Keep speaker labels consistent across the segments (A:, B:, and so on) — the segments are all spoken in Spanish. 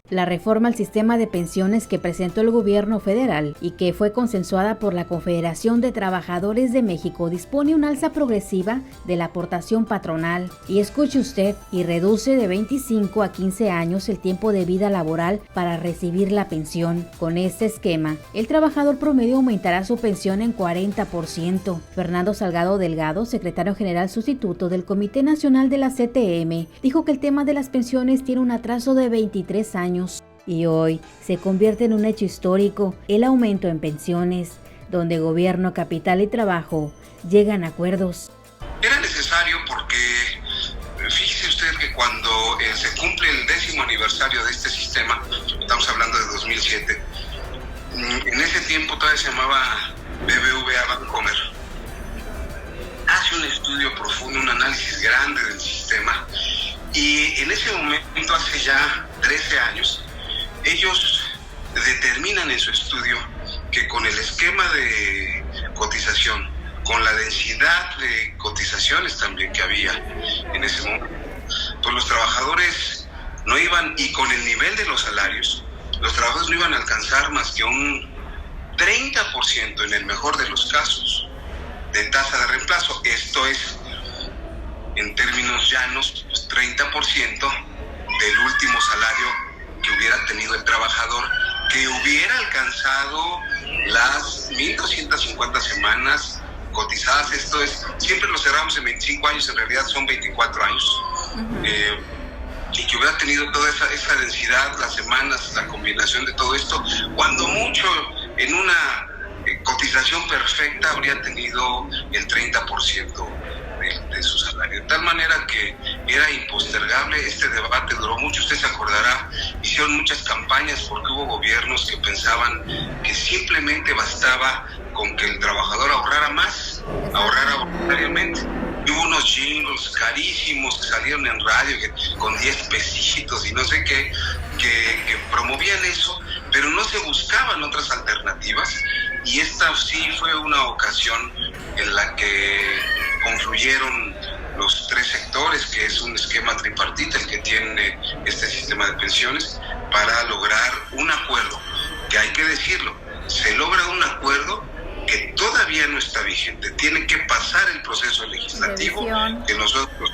A: La reforma al sistema de pensiones que presentó el gobierno federal y que fue consensuada por la Confederación de Trabajadores de México dispone una alza progresiva de la aportación patronal y, escuche usted, y reduce de 25 a 15 años el tiempo de vida laboral para recibir la pensión. Con este esquema, el trabajador promedio aumentará su pensión en 40%. Fernando Salgado Delgado, secretario general sustituto del Comité Nacional de la CTM, dijo que el tema de las pensiones tiene un atraso de 23 años. Y hoy se convierte en un hecho histórico el aumento en pensiones, donde gobierno, capital y trabajo llegan a acuerdos.
B: Era necesario porque fíjese usted que cuando se cumple el 10º aniversario de este sistema, estamos hablando de 2007, en ese tiempo todavía se llamaba BBVA Bancomer, hace un estudio profundo, un análisis grande del sistema, y en ese momento, hace ya 13 años, ellos determinan en su estudio que con el esquema de cotización, con la densidad de cotizaciones también que había en ese momento, pues los trabajadores no iban, y con el nivel de los salarios, los trabajadores no iban a alcanzar más que un 30% en el mejor de los casos de tasa de reemplazo. Esto es, en términos llanos, pues 30% del último salario que hubiera tenido el trabajador, que hubiera alcanzado las 1,250 semanas cotizadas. Esto es, siempre lo cerramos en 25 años, en realidad son 24 años. Y que hubiera tenido toda esa densidad, las semanas, la combinación de todo esto, cuando mucho en una cotización perfecta habría tenido el 30% de su salario. De tal manera que era impostergable. Este debate duró mucho, usted se acordará, hicieron muchas campañas porque hubo gobiernos que pensaban que simplemente bastaba con que el trabajador ahorrara más, ahorrara voluntariamente. Y hubo unos jingles carísimos que salieron en radio con 10 pesitos y no sé qué, que promovían eso, pero no se buscaban otras alternativas, y esta sí fue una ocasión en la que confluyeron los tres sectores, que es un esquema tripartita el que tiene este sistema de pensiones, para lograr un acuerdo, que hay que decirlo, se logra un acuerdo que todavía no está vigente, tiene que pasar el proceso legislativo, que nosotros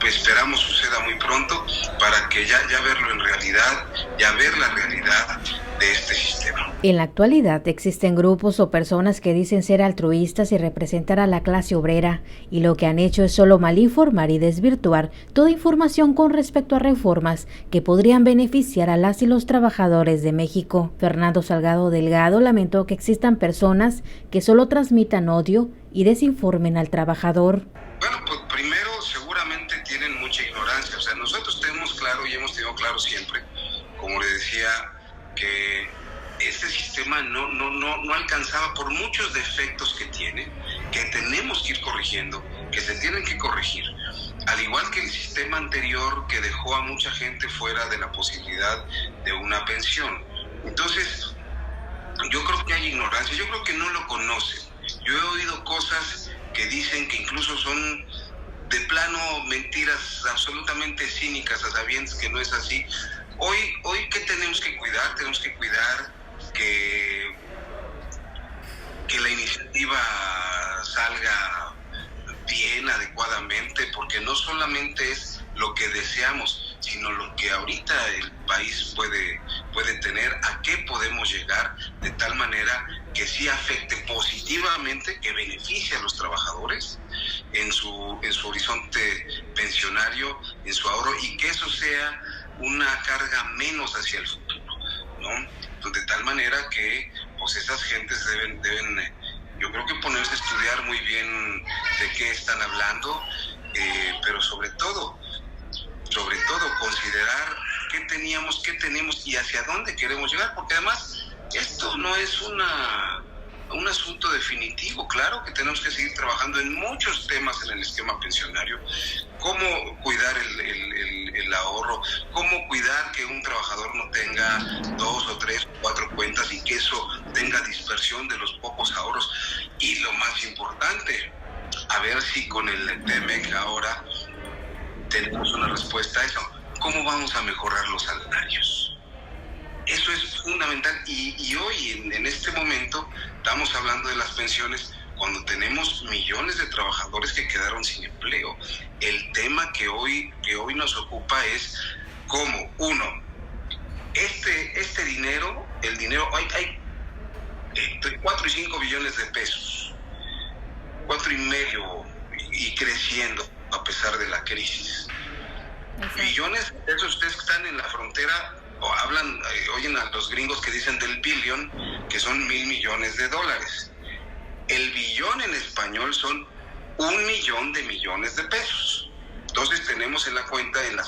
B: esperamos suceda muy pronto, para que ya verlo en realidad, ya ver la realidad de este sistema.
A: En la actualidad existen grupos o personas que dicen ser altruistas y representar a la clase obrera, y lo que han hecho es solo malinformar y desvirtuar toda información con respecto a reformas que podrían beneficiar a las y los trabajadores de México. Fernando Salgado Delgado lamentó que existan personas que solo transmitan odio y desinformen al trabajador.
B: Bueno, pues primero seguramente tienen mucha ignorancia. O sea, nosotros tenemos claro y hemos tenido claro siempre, como le decía, que este sistema no alcanzaba, por muchos defectos que tiene, que tenemos que ir corrigiendo, que se tienen que corregir, al igual que el sistema anterior, que dejó a mucha gente fuera de la posibilidad de una pensión. Entonces, yo creo que hay ignorancia, yo creo que no lo conocen. Yo he oído cosas que dicen que incluso son de plano mentiras absolutamente cínicas, a sabiendas que no es así. Hoy ¿qué tenemos que cuidar? Tenemos que cuidar que la iniciativa salga bien, adecuadamente, porque no solamente es lo que deseamos, sino lo que ahorita el país puede tener, a qué podemos llegar, de tal manera que sí afecte positivamente, que beneficie a los trabajadores en su horizonte pensionario, en su ahorro, y que eso sea una carga menos hacia el futuro, ¿no? De tal manera que pues esas gentes deben yo creo que ponerse a estudiar muy bien de qué están hablando, pero sobre todo considerar qué tenemos y hacia dónde queremos llegar, porque además esto no es un asunto definitivo. Claro que tenemos que seguir trabajando en muchos temas en el esquema pensionario, cómo cuidar el ahorro, cómo cuidar que un trabajador no tenga 2 o 3 o 4 cuentas y que eso tenga dispersión de los pocos ahorros, y lo más importante, a ver si con el TEMEC ahora tenemos una respuesta a eso. ¿Cómo vamos a mejorar los salarios? Eso es fundamental y hoy en este momento estamos hablando de las pensiones cuando tenemos millones de trabajadores que quedaron sin empleo. El tema que hoy nos ocupa es cómo, uno, este dinero, el dinero, hay entre 4 y 5 billones de pesos, 4,5 y creciendo a pesar de la crisis. Exacto. Billones de pesos, ustedes que están en la frontera, o hablan, oyen a los gringos que dicen del billion, que son 1,000 millones de dólares. El billón en español son 1,000,000 de millones de pesos. Entonces tenemos en las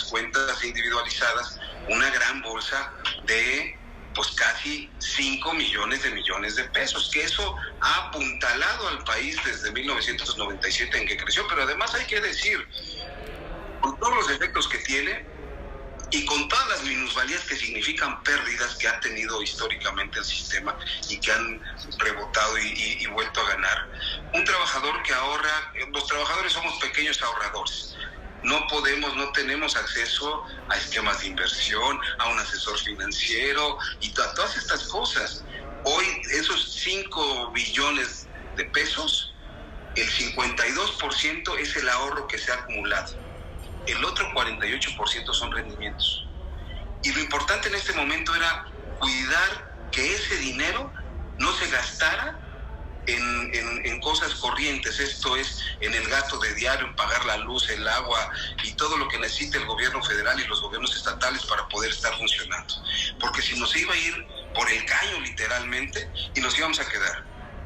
B: cuentas individualizadas, una gran bolsa de pues casi 5 millones de pesos, que eso ha apuntalado al país desde 1997 en que creció, pero además hay que decir, con todos los efectos que tiene y con todas las minusvalías que significan pérdidas que ha tenido históricamente el sistema y que han rebotado y vuelto a ganar, un trabajador que ahorra, los trabajadores somos pequeños ahorradores, no tenemos acceso a esquemas de inversión, a un asesor financiero y a todas estas cosas. Hoy esos 5 billones de pesos, el 52% es el ahorro que se ha acumulado. El otro 48% son rendimientos. Y lo importante en este momento era cuidar que ese dinero no se gastara en cosas corrientes, esto es, en el gasto de diario, en pagar la luz, el agua y todo lo que necesita el gobierno federal y los gobiernos estatales para poder estar funcionando. Porque si nos iba a ir por el caño literalmente y nos íbamos a quedar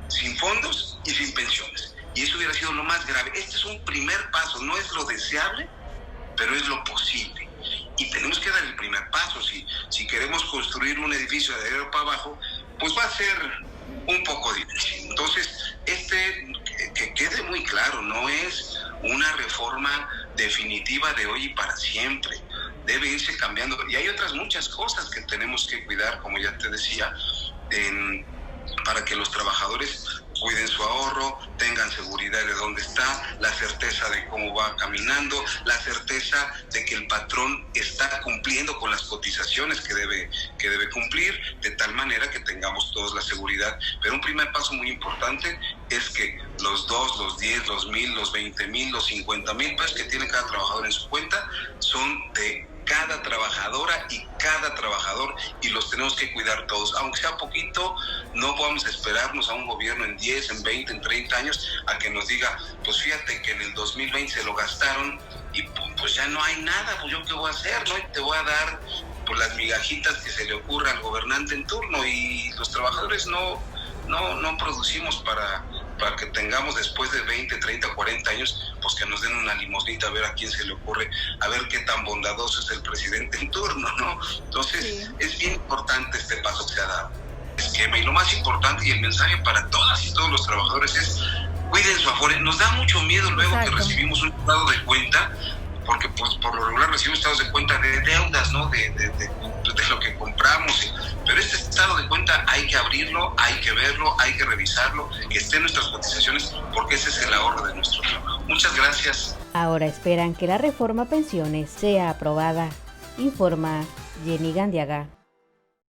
B: sin fondos y sin pensiones. Y eso hubiera sido lo más grave. Este es un primer paso, no es lo deseable, pero es lo posible. Y tenemos que dar el primer paso. Si queremos construir un edificio de arriba para abajo, pues va a ser un poco difícil. Entonces, que quede muy claro, no es una reforma definitiva de hoy y para siempre. Debe irse cambiando. Y hay otras muchas cosas que tenemos que cuidar, como ya te decía, para que los trabajadores cuiden su ahorro, tengan seguridad de dónde está, la certeza de cómo va caminando, la certeza de que el patrón está cumpliendo con las cotizaciones que debe cumplir, de tal manera que tengamos todos la seguridad. Pero un primer paso muy importante es que los 2, los 10, los 1,000, los 20,000, los 50,000 pesos que tiene cada trabajador en su cuenta son de cada trabajadora y cada trabajador, y los tenemos que cuidar todos, aunque sea poquito. No vamos a esperarnos a un gobierno en 10, en 20, en 30 años a que nos diga, pues fíjate que en el 2020 se lo gastaron y pues ya no hay nada, pues yo qué voy a hacer, ¿no? Y te voy a dar pues las migajitas que se le ocurra al gobernante en turno, y los trabajadores no producimos para que tengamos después de 20, 30, 40 años, pues que nos den una limosnita a ver a quién se le ocurre, a ver qué tan bondadoso es el presidente en turno, ¿no? Entonces, sí, es bien importante este paso que se ha dado. Y lo más importante y el mensaje para todas y todos los trabajadores es cuiden su afore. Nos da mucho miedo luego Exacto. Que recibimos un estado de cuenta, porque pues por lo regular recibimos estados de cuenta de deudas, ¿no? De lo que compramos, pero este estado de cuenta hay que abrirlo, hay que verlo, hay que revisarlo, que esté en nuestras cotizaciones, porque ese es el ahorro de nuestro trabajo. Muchas gracias.
A: Ahora esperan que la reforma pensiones sea aprobada, informa Jenny Gandiaga.